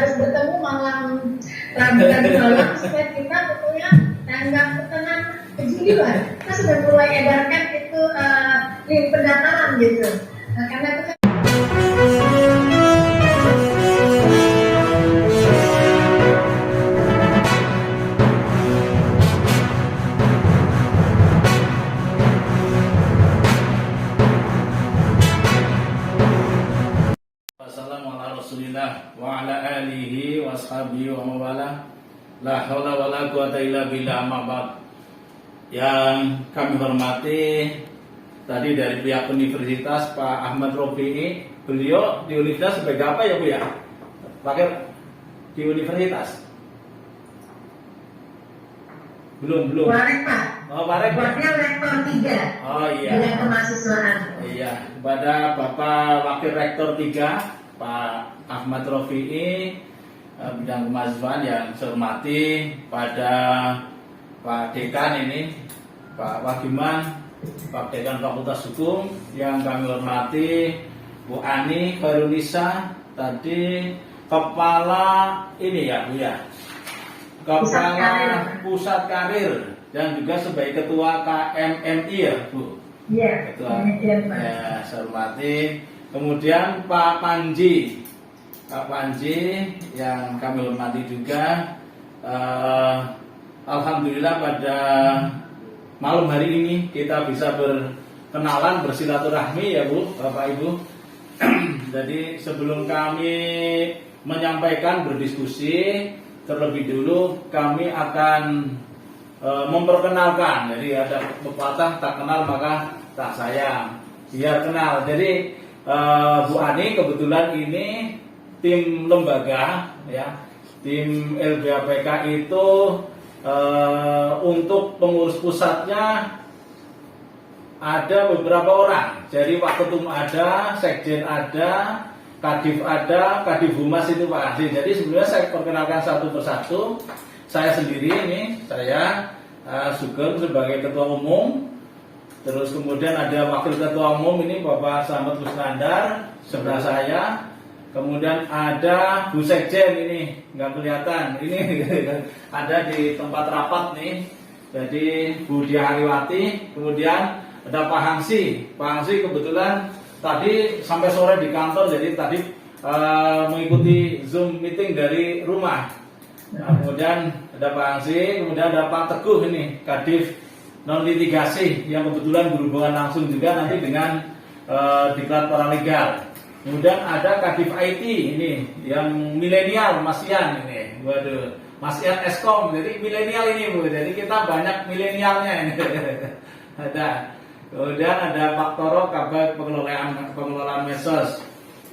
harus bertemu malam Rabu malam supaya kita tentunya nggak berkenan kejiwaan. Kita sudah mulai edarkan itu link pendaftaran gitu. Karena itu kan Rasulillah wa ala alihi wa ashabihi wa mawala la hawla wa la quwata illa billah amma ba'd. Yang kami hormati tadi dari pihak universitas Pak Ahmad Rofi'i, beliau di universitas sebagai apa ya Bu ya? Pakir di universitas? Belum. Warek Pak. Oh, Warek. Wakil Rektor 3. Oh iya. Bidang kemahasiswaan. Iya, pada Bapak Wakil Rektor 3 Pak Ahmad Rofi'i, bidang kemahasiswaan yang saya hormati, pada Pak Dekan ini, Pak Wagiman, Pak Dekan Fakultas Hukum yang kami hormati, Bu Ani Khairunisa, tadi Kepala ini ya Bu ya, Kepala Pusat Karir dan juga sebagai Ketua KMMI ya Bu. Iya. Ketua. Ya, saya hormati. Kemudian Pak Panji yang kami hormati juga. Alhamdulillah pada malam hari ini kita bisa berkenalan, bersilaturahmi ya Bu, Bapak Ibu. Jadi sebelum kami menyampaikan berdiskusi, terlebih dulu kami akan memperkenalkan. Jadi ada pepatah tak kenal maka tak sayang, biar kenal. Jadi Bu Ani kebetulan ini tim lembaga ya, tim LBHPK itu untuk pengurus pusatnya ada beberapa orang. Jadi Waketum ada, Sekjen ada, Kadif ada, Kadif Humas itu Pak Ahli. Jadi sebelumnya saya perkenalkan satu persatu. Saya sendiri ini, saya Sugeng sebagai Ketua Umum. Terus kemudian ada Wakil Ketua Umum ini Bapak Slamet Kusnandar sebelah saya. Kemudian ada Bu Sekjen ini nggak kelihatan, ini ada di tempat rapat nih. Jadi Bu Dia Hariwati. Kemudian ada Pak Hangsi. Pak Hangsi kebetulan tadi sampai sore di kantor, jadi tadi mengikuti Zoom meeting dari rumah. Nah, kemudian ada Pak Hangsi, kemudian ada Pak Teguh ini Kadif non litigasi yang kebetulan berhubungan langsung juga nanti dengan diklat paralegal. Kemudian ada Kadif IT ini yang milenial, Mas Ian ini. Waduh, Mas Ian Eskom. Jadi milenial ini Bu. Jadi kita banyak milenialnya ini. Ada. Kemudian ada Pak Toro Kabag pengelolaan medsos.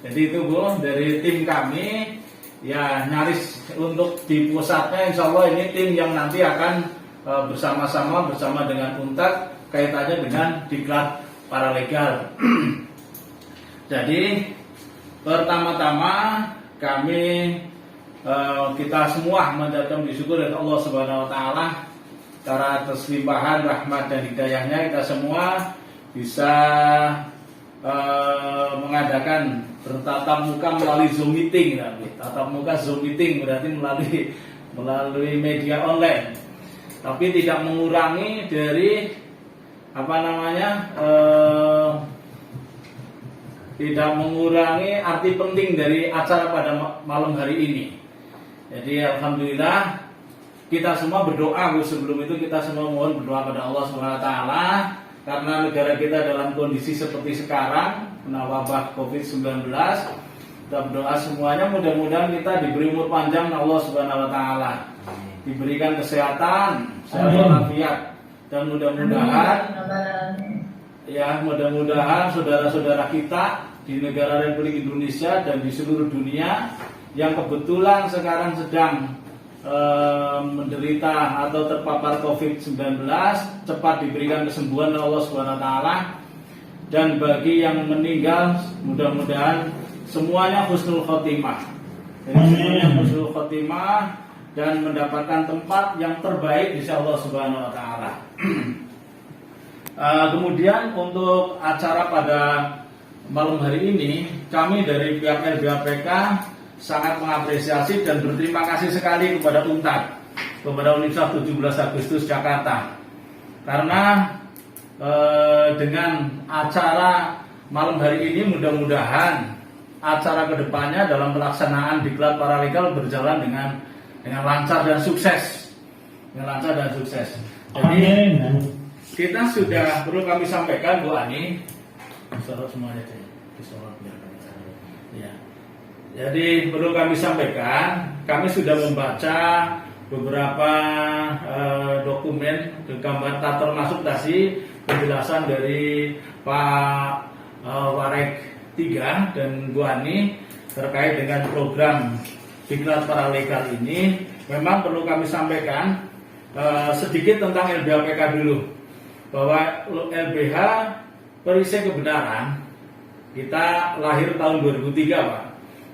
Jadi itu Bu dari tim kami ya, nyaris untuk di pusatnya insya Allah ini tim yang nanti akan bersama-sama bersama dengan UNTAD kaitannya dengan diklat paralegal. Jadi pertama-tama kami kita semua mendatang bersyukur dari Allah Subhanahu Wa Taala karena atas limpahan rahmat dan hidayahnya kita semua bisa mengadakan bertatap muka melalui Zoom meeting. Tatap muka Zoom meeting berarti melalui media online. Tapi tidak mengurangi dari tidak mengurangi arti penting dari acara pada malam hari ini. Jadi alhamdulillah kita semua berdoa. Sebelum itu kita semua mohon berdoa pada Allah Subhanahu Wa Taala karena negara kita dalam kondisi seperti sekarang kena wabah COVID-19. Kita berdoa semuanya mudah-mudahan kita diberi umur panjang Allah Subhanahu Wa Taala, diberikan kesehatan, sehat walafiat, dan mudah-mudahan saudara-saudara kita di negara Republik Indonesia dan di seluruh dunia yang kebetulan sekarang sedang menderita atau terpapar COVID-19 cepat diberikan kesembuhan oleh Allah Subhanahu Wa Taala, dan bagi yang meninggal mudah-mudahan semuanya husnul khotimah. Jadi semuanya husnul khotimah dan mendapatkan tempat yang terbaik insya Allah Subhanahu Wa Taala. Kemudian untuk acara pada malam hari ini, kami dari pihak LBHPK sangat mengapresiasi dan berterima kasih sekali kepada UNTAD, kepada Universitas 17 Agustus Jakarta, karena dengan acara malam hari ini mudah-mudahan acara kedepannya dalam pelaksanaan diklat paralegal berjalan dengan lancar dan sukses, Jadi kita sudah perlu kami sampaikan, Bu Ani, sorot semuanya deh, disorot biar ya. Jadi perlu kami sampaikan, kami sudah membaca beberapa dokumen gambar termasuk tadi penjelasan dari Pak Warek 3 dan Bu Ani terkait dengan program diklat paralegal ini. Memang perlu kami sampaikan sedikit tentang LBH-PK dulu, bahwa LBH Perisai Kebenaran kita lahir tahun 2003 Pak,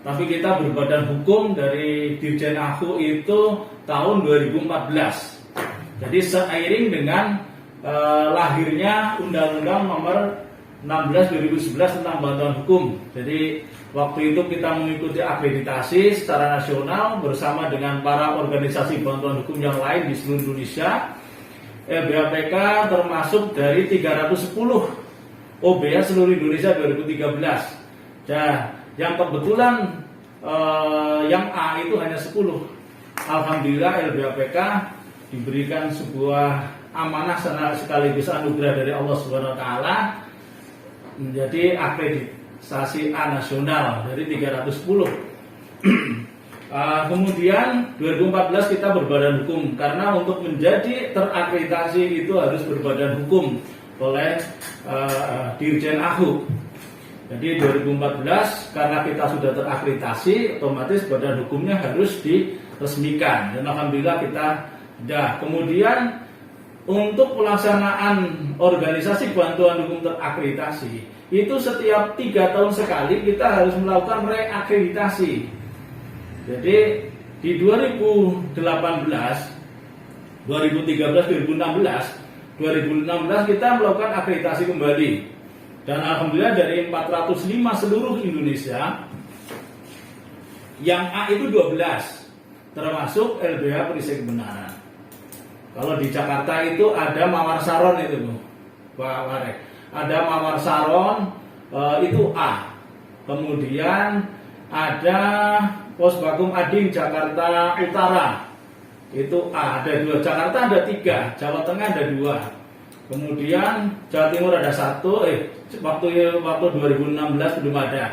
tapi kita berbadan hukum dari Dirjen AHU itu tahun 2014. Jadi seiring dengan lahirnya Undang-Undang Nomor 16 2011 tentang bantuan hukum. Jadi waktu itu kita mengikuti akreditasi secara nasional bersama dengan para organisasi bantuan hukum yang lain di seluruh Indonesia. LBH-PK termasuk dari 310 OBH seluruh Indonesia 2013. Dan yang kebetulan yang A itu hanya 10. Alhamdulillah LBH-PK diberikan sebuah amanah sekaligus anugerah dari Allah Subhanahu wa taala menjadi akreditasi A nasional dari 310. Kemudian 2014 kita berbadan hukum, karena untuk menjadi terakreditasi itu harus berbadan hukum oleh Dirjen AHU. Jadi 2014 karena kita sudah terakreditasi, otomatis badan hukumnya harus diresmikan, dan alhamdulillah kita sudah. Kemudian untuk pelaksanaan organisasi bantuan hukum terakreditasi itu setiap 3 tahun sekali kita harus melakukan reakreditasi. Jadi di 2018, 2013, 2016 kita melakukan akreditasi kembali, dan alhamdulillah dari 405 seluruh Indonesia, yang A itu 12, termasuk LBH Perisai Kebenaran. Kalau di Jakarta itu ada Mawar Saron itu Pak Warek, ada Mawar Saron itu A. Kemudian ada Posbakum Ading Jakarta Utara itu A, ada 2. Jakarta ada 3, Jawa Tengah ada 2. Kemudian Jawa Timur ada 1. Waktu 2016 belum ada.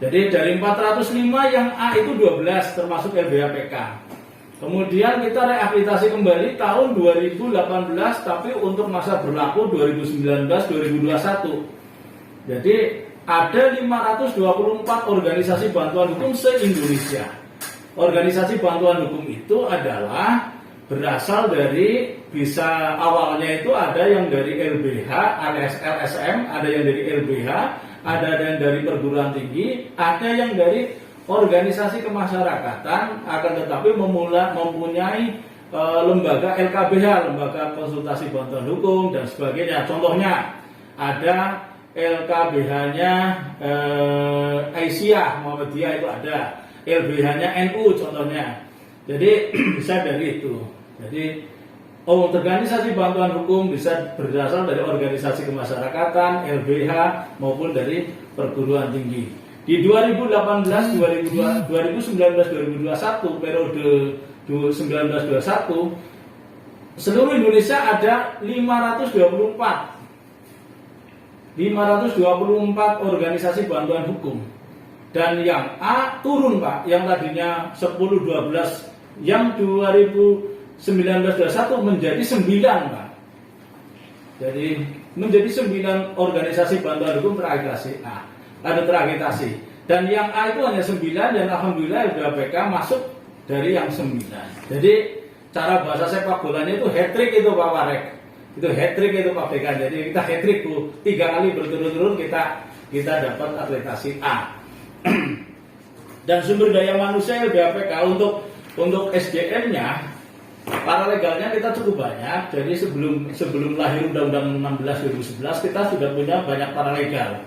Jadi dari 405 yang A itu 12 termasuk LBH-PK. Kemudian kita reakreditasi kembali tahun 2018, tapi untuk masa berlaku 2019-2021. Jadi ada 524 organisasi bantuan hukum se-Indonesia. Organisasi bantuan hukum itu adalah berasal dari, bisa awalnya itu ada yang dari LBH, LSM, ada yang dari LBH, ada yang dari perguruan tinggi, ada yang dari organisasi kemasyarakatan, akan tetapi mempunyai lembaga LKBH, lembaga konsultasi bantuan hukum dan sebagainya. Contohnya ada LKBH-nya Aisyah Muhammadiyah itu ada, LBH-nya NU contohnya. Jadi bisa dari itu. Jadi organisasi bantuan hukum bisa berasal dari organisasi kemasyarakatan, LBH maupun dari perguruan tinggi. Di 2019-2021 periode 1921 seluruh Indonesia ada 524 organisasi bantuan hukum, dan yang A turun Pak, yang tadinya 10-12, yang 2019-21 menjadi 9 Pak. Jadi menjadi 9 organisasi bantuan hukum terakreditasi A. Ada terakreditasi, dan yang A itu hanya 9, dan alhamdulillah LBH-PK masuk dari yang 9. Jadi cara bahasa sepak bolanya itu hat-trick itu Pak Warek, itu hat-trick itu Pak BK. Jadi kita hat-trick 3 kali berturut-turut kita dapat akreditasi A. Dan sumber daya manusia LBH-PK untuk SDM-nya, paralegalnya kita cukup banyak. Jadi sebelum lahir Undang-Undang 16 2011 kita sudah punya banyak paralegal.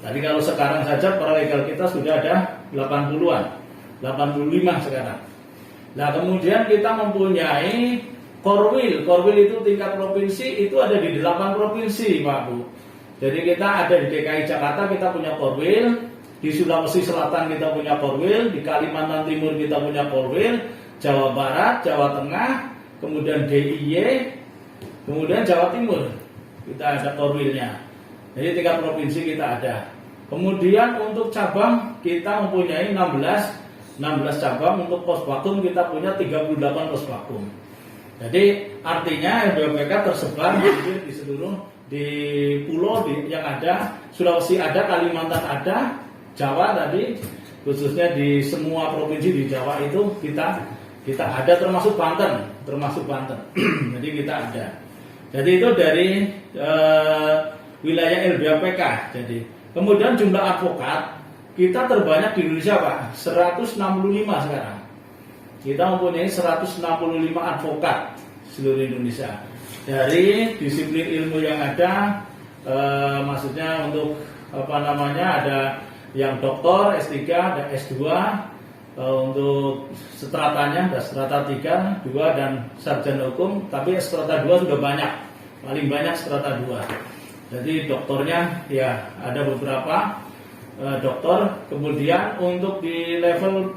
Tadi kalau sekarang saja paralegal kita sudah ada 80-an. 85 sekarang. Nah, kemudian kita mempunyai Korwil. Korwil itu tingkat provinsi, itu ada di 8 provinsi, Pak Bu. Jadi kita ada di DKI Jakarta, kita punya Korwil, di Sulawesi Selatan kita punya Korwil, di Kalimantan Timur kita punya Korwil, Jawa Barat, Jawa Tengah, kemudian DIY, kemudian Jawa Timur kita ada Korwilnya. Jadi tingkat provinsi kita ada. Kemudian untuk cabang kita mempunyai 16 cabang. Untuk pos vakum kita punya 38 pos vakum. Jadi artinya LBHPK tersebar di seluruh di pulau yang ada, Sulawesi ada, Kalimantan ada, Jawa tadi, khususnya di semua provinsi di Jawa itu kita ada, termasuk Banten. Jadi kita ada. Jadi itu dari wilayah LBHPK. Jadi kemudian jumlah advokat kita terbanyak di Indonesia, Pak, 165 sekarang. Kita mempunyai 165 advokat seluruh Indonesia. Dari disiplin ilmu yang ada, maksudnya untuk ada yang doktor, S3, dan S2, untuk stratanya ada strata 3, 2 dan sarjana hukum, tapi strata 2 sudah banyak, paling banyak strata 2. Jadi doktornya ya ada beberapa doktor. Kemudian untuk di level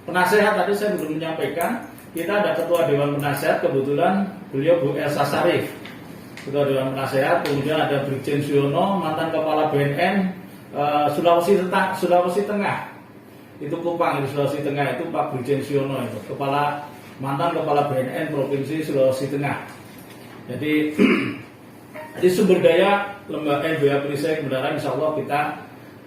penasehat tadi saya belum menyampaikan, kita ada ketua dewan penasehat, kebetulan beliau Bu Elsa Sarif, ketua dewan penasehat. Kemudian ada Brigjen Suyono, mantan kepala BNN Sulawesi Tengah, itu Kupang, di Sulawesi Tengah itu Pak Brigjen Suyono, itu mantan kepala BNN Provinsi Sulawesi Tengah. Jadi di sumber daya lembaga LBH Perisai Kebenaran insya Allah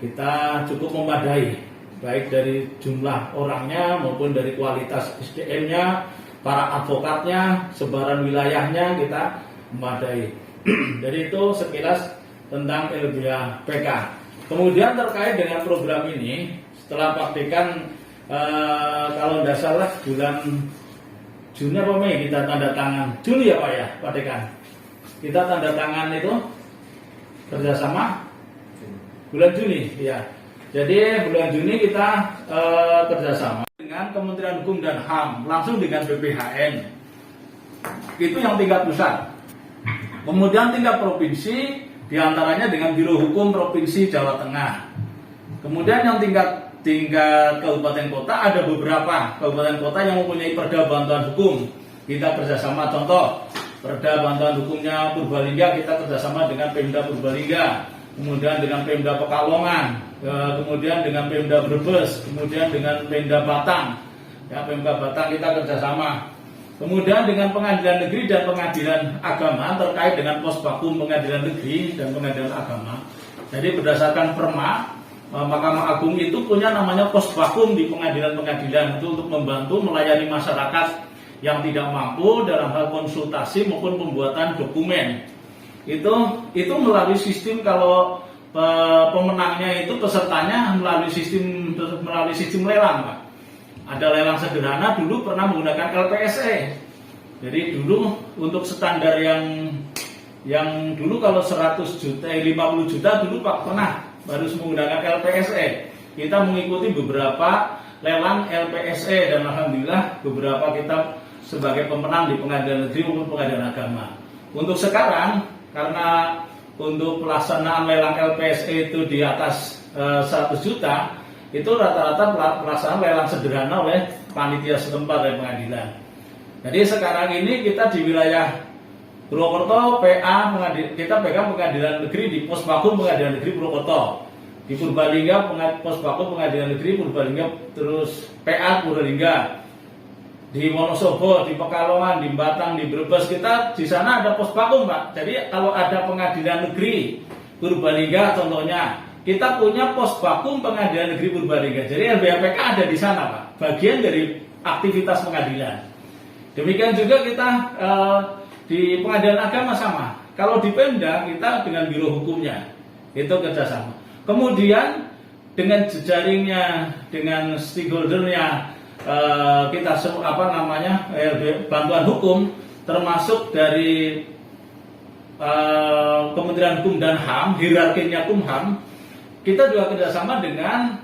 kita cukup memadai, baik dari jumlah orangnya maupun dari kualitas SDM-nya, para advokatnya, sebaran wilayahnya kita memadai. Jadi itu sekilas tentang LBHPK. Kemudian terkait dengan program ini, setelah praktikan kalau tidak salah bulan Juni apa Mei kita tanda tangan, Juli ya Pak ya, Pak Dekan. Kita tanda tangan itu kerjasama bulan Juni, ya. Jadi bulan Juni kita kerjasama dengan Kementerian Hukum dan HAM, langsung dengan BPHN. Itu yang tingkat pusat. Kemudian tingkat provinsi, diantaranya dengan Biro Hukum Provinsi Jawa Tengah. Kemudian yang tingkat kabupaten kota, ada beberapa kabupaten kota yang mempunyai perda bantuan hukum. Kita kerjasama, contoh perda bantuan hukumnya Purbalingga, kita kerjasama dengan Pemda Purbalingga, kemudian dengan Pemda Pekalongan, kemudian dengan Pemda Brebes, kemudian dengan Pemda Batang. Ya, Pemda Batang kita kerjasama. Kemudian dengan pengadilan negeri dan pengadilan agama terkait dengan pos vakum pengadilan negeri dan pengadilan agama. Jadi berdasarkan perma, Mahkamah Agung itu punya namanya pos vakum di pengadilan-pengadilan itu untuk membantu melayani masyarakat yang tidak mampu dalam hal konsultasi maupun pembuatan dokumen. Itu melalui sistem, kalau pemenangnya itu pesertanya melalui sistem lelang, Pak. Ada lelang sederhana, dulu pernah menggunakan LPSE. Jadi dulu untuk standar yang dulu kalau 100 juta, 50 juta dulu Pak pernah harus menggunakan LPSE. Kita mengikuti beberapa lelang LPSE dan alhamdulillah beberapa kita sebagai pemenang di pengadilan negeri maupun pengadilan agama. Untuk sekarang, karena untuk pelaksanaan lelang LPSE itu di atas 100 juta, itu rata-rata pelaksanaan lelang sederhana oleh panitia setempat dari pengadilan. Jadi sekarang ini kita di wilayah Purwokerto, kita pegang pengadilan negeri di pos vakum pengadilan negeri Purwokerto. Di Purbalingga pos vakum pengadilan negeri Purbalingga, terus PA Purbalingga. Di Wonosobo, di Pekalongan, di Batang, di Brebes, kita di sana ada pos vakum, Pak. Jadi kalau ada pengadilan negeri Purbalingga contohnya, kita punya pos vakum pengadilan negeri Purbalingga. Jadi LBHPK ada di sana, Pak. Bagian dari aktivitas pengadilan. Demikian juga kita di pengadilan agama sama. Kalau di Pemda kita dengan biro hukumnya itu kerjasama. Kemudian dengan jejaringnya, dengan stakeholdernya, kita bantuan hukum, termasuk dari Kementerian Hukum dan HAM, hierarkinya Kumham, kita juga kerjasama dengan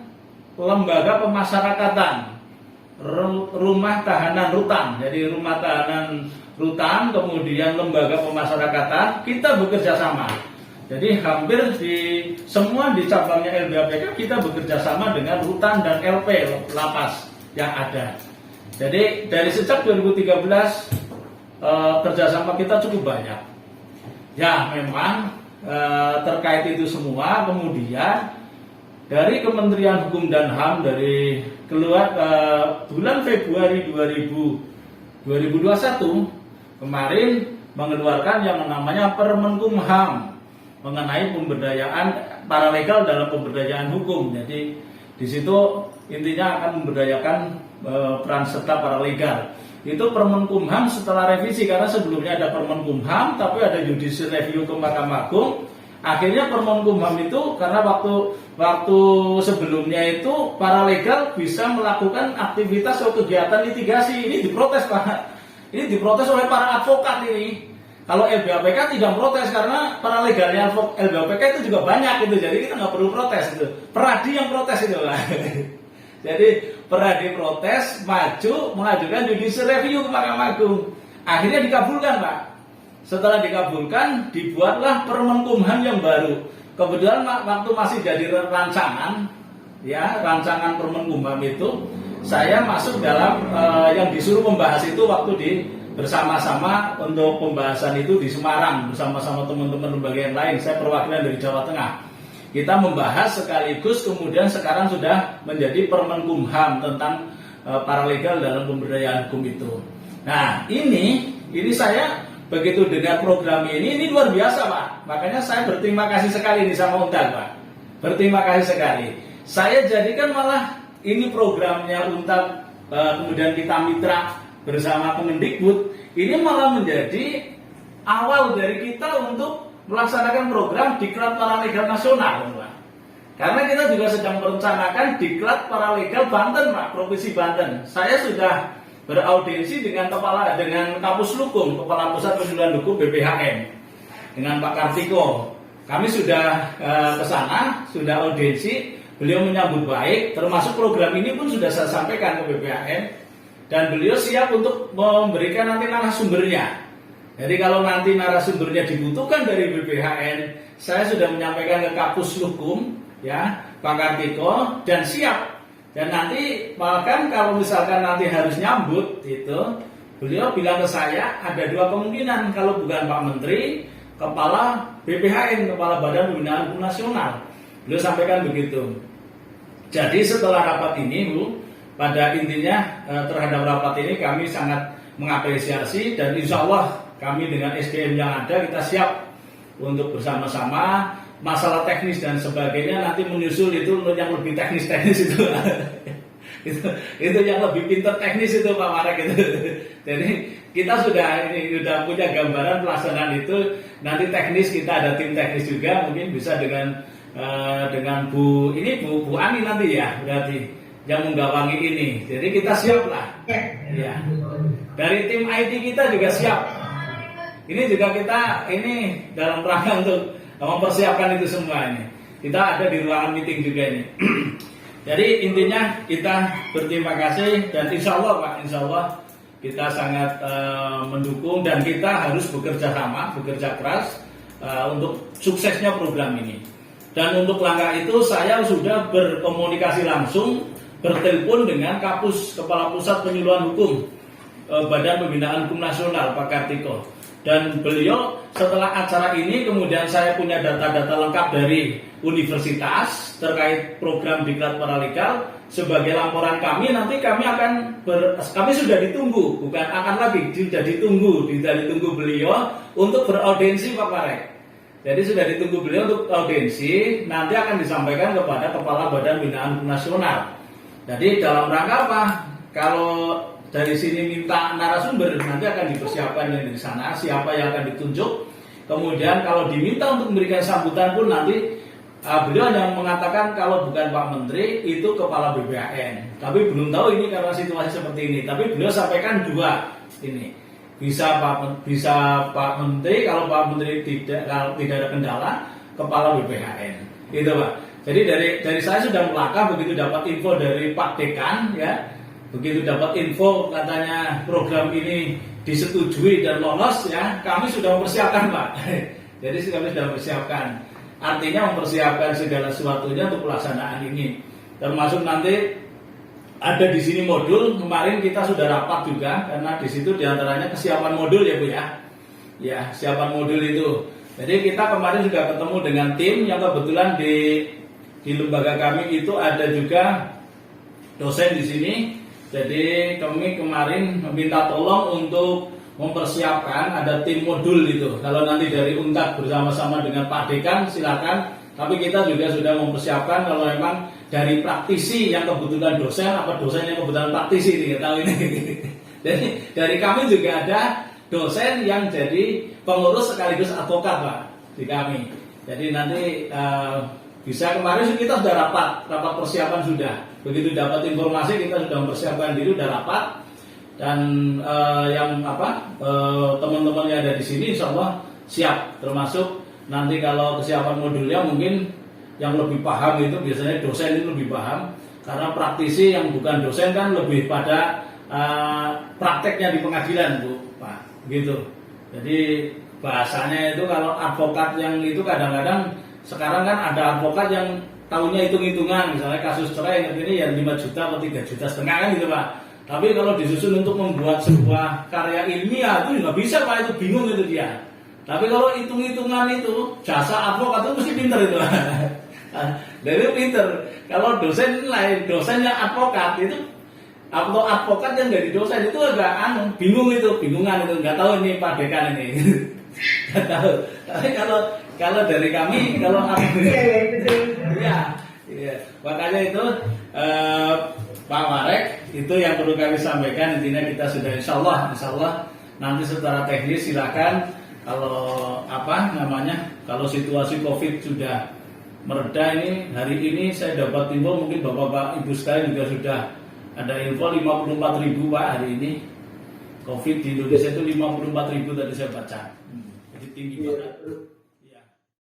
lembaga pemasyarakatan. rumah tahanan rutan. Jadi rumah tahanan rutan, kemudian lembaga pemasyarakatan, kita bekerja sama. Jadi hampir semua di cabangnya LBHPK kita bekerja sama dengan rutan dan LP lapas yang ada. Jadi dari sejak 2013 kerjasama kita cukup banyak. Ya memang terkait itu semua, kemudian dari Kementerian Hukum dan HAM dari keluar bulan Februari 2021 kemarin mengeluarkan yang namanya Permenkumham mengenai pemberdayaan paralegal dalam pemberdayaan hukum. Jadi di situ intinya akan memberdayakan peran serta paralegal. Itu Permenkumham setelah revisi, karena sebelumnya ada Permenkumham tapi ada judicial review ke Mahkamah Agung. Akhirnya Permenkumham itu karena waktu sebelumnya itu paralegal bisa melakukan aktivitas atau kegiatan litigasi. Ini diprotes Pak. Ini diprotes oleh para advokat ini. Kalau LBHPK tidak protes karena paralegalnya LBHPK itu juga banyak gitu. Jadi kita nggak perlu protes itu. Peradi yang protes itu Pak. Jadi Peradi protes, mengajukan judicial review ke Mahkamah Agung. Akhirnya dikabulkan Pak. Setelah dikabulkan, dibuatlah Permenkumham yang baru. Kebetulan waktu masih jadi rancangan Permenkumham itu, saya masuk dalam yang disuruh membahas itu waktu bersama-sama untuk pembahasan itu di Semarang bersama-sama teman-teman lembaga yang lain. Saya perwakilan dari Jawa Tengah. Kita membahas sekaligus kemudian sekarang sudah menjadi Permenkumham tentang paralegal dalam pemberdayaan hukum itu. Nah, ini saya begitu dengar program ini luar biasa Pak. Makanya saya berterima kasih sekali nih sama Untar Pak. Berterima kasih sekali. Saya jadikan malah ini programnya Untar, kemudian kita mitra bersama Kemendikbud, ini malah menjadi awal dari kita untuk melaksanakan program Diklat Paralegal Nasional Pak. Karena kita juga sedang merencanakan Diklat Paralegal Banten Pak, Provinsi Banten. Saya sudah beraudiensi dengan Kapus Lukum, Kepala Pusat Penyuluhan Hukum BPHM, dengan Pak Kartiko. Kami sudah ke sana, sudah audiensi, beliau menyambut baik, termasuk program ini pun sudah saya sampaikan ke BPHM, dan beliau siap untuk memberikan nanti narasumbernya. Jadi kalau nanti narasumbernya dibutuhkan dari BPHN, saya sudah menyampaikan ke Kapus Lukum, ya Pak Kartiko, dan siap. Dan nanti bahkan kalau misalkan nanti harus nyambut itu, beliau bilang ke saya ada dua kemungkinan, kalau bukan Pak Menteri, Kepala BPHN, Kepala Badan Pembinaan Hukum Nasional. Beliau sampaikan begitu. Jadi setelah rapat ini Bu, pada intinya terhadap rapat ini kami sangat mengapresiasi, dan insya Allah kami dengan SDM yang ada kita siap untuk bersama-sama. Masalah teknis dan sebagainya nanti menyusul itu yang lebih teknis itu. itu yang lebih pintar teknis itu Pak Marek itu. Jadi kita sudah punya gambaran pelaksanaan itu. Nanti teknis kita ada tim teknis juga, mungkin bisa dengan Bu Ani nanti ya, berarti yang menggawangi ini. Jadi kita siap lah. Ya. Dari tim IT kita juga siap. Ini juga kita dalam rangka untuk mempersiapkan itu semua ini. Kita ada di ruangan meeting juga ini. Jadi intinya kita berterima kasih, dan insya Allah Pak, insya Allah kita sangat mendukung, dan kita harus bekerja sama, bekerja keras untuk suksesnya program ini. Dan untuk langkah itu saya sudah berkomunikasi langsung, bertelepon dengan Kepala Pusat Penyuluhan Hukum Badan Pembinaan Hukum Nasional Pak Kartiko. Dan beliau setelah acara ini kemudian saya punya data-data lengkap dari universitas terkait program Diklat Paralegal. Sebagai laporan kami, nanti kami sudah ditunggu, bukan akan lagi, sudah ditunggu beliau untuk beraudiensi Pak Marek. Jadi sudah ditunggu beliau untuk audiensi, nanti akan disampaikan kepada Kepala Badan Pembinaan Hukum Nasional. Jadi dalam rangka apa? Kalau dari sini minta narasumber, nanti akan dipersiapkan yang di sana, siapa yang akan ditunjuk. Kemudian kalau diminta untuk memberikan sambutan pun nanti beliau yang mengatakan kalau bukan Pak Menteri itu Kepala BPHN. Tapi belum tahu ini karena situasi seperti ini. Tapi beliau sampaikan dua ini. Bisa Pak Menteri, kalau Pak Menteri tidak ada kendala, Kepala BPHN. Gitu Pak. Jadi dari saya sudah melangkah begitu dapat info dari Pak Dekan ya. begitu dapat info katanya program ini disetujui dan lolos ya, kami sudah mempersiapkan Pak. Jadi kami sudah mempersiapkan. Artinya mempersiapkan segala sesuatunya untuk pelaksanaan ini. Termasuk nanti ada di sini modul, kemarin kita sudah rapat juga karena di situ diantaranya kesiapan modul ya Bu ya. Ya, kesiapan modul itu. Jadi kita kemarin sudah ketemu dengan tim yang kebetulan di lembaga kami itu ada juga dosen di sini. Jadi kami kemarin meminta tolong untuk mempersiapkan ada tim modul itu. Kalau nanti dari UNTAD bersama-sama dengan Pak Dekan silakan. Tapi kita juga sudah mempersiapkan kalau memang dari praktisi yang kebetulan dosen apa dosen yang kebetulan praktisi tidak tahu ini. Jadi dari kami juga ada dosen yang jadi pengurus sekaligus advokat Pak di kami. Jadi nanti bisa kemarin kita sudah rapat persiapan sudah. Begitu dapat informasi kita sudah mempersiapkan diri sudah rapat dan yang teman-teman yang ada di sini insya Allah siap, termasuk nanti kalau kesiapan modulnya mungkin yang lebih paham itu biasanya dosen itu lebih paham karena praktisi yang bukan dosen kan lebih pada prakteknya di pengadilan Bu Pak gitu. Jadi bahasanya itu kalau advokat yang itu kadang-kadang sekarang kan ada advokat yang tahunya hitung-hitungan, misalnya kasus cerai ini ya 5 juta atau 3 juta setengah kan gitu Pak. Tapi kalau disusun untuk membuat sebuah karya ilmiah itu nggak bisa Pak, itu bingung itu dia. Tapi kalau hitung-hitungan itu jasa advokat itu mesti pinter itu. Dari pinter. Kalau dosen lain, dosen yang advokat itu atau advokat yang dari dosen itu agak bingung itu, bingungan itu, nggak tahu ini Pak Dekan ini. Nggak tahu. Tapi kalau dari kami, kalau ya, makanya itu Pak Marek itu yang perlu kami sampaikan. Intinya kita sudah insya Allah nanti secara teknis silakan kalau kalau situasi COVID sudah mereda ini hari ini saya dapat info mungkin bapak-bapak ibu sekalian juga sudah ada info 54.000 Pak hari ini COVID di Indonesia itu 54.000 tadi saya baca. Jadi tinggi banget.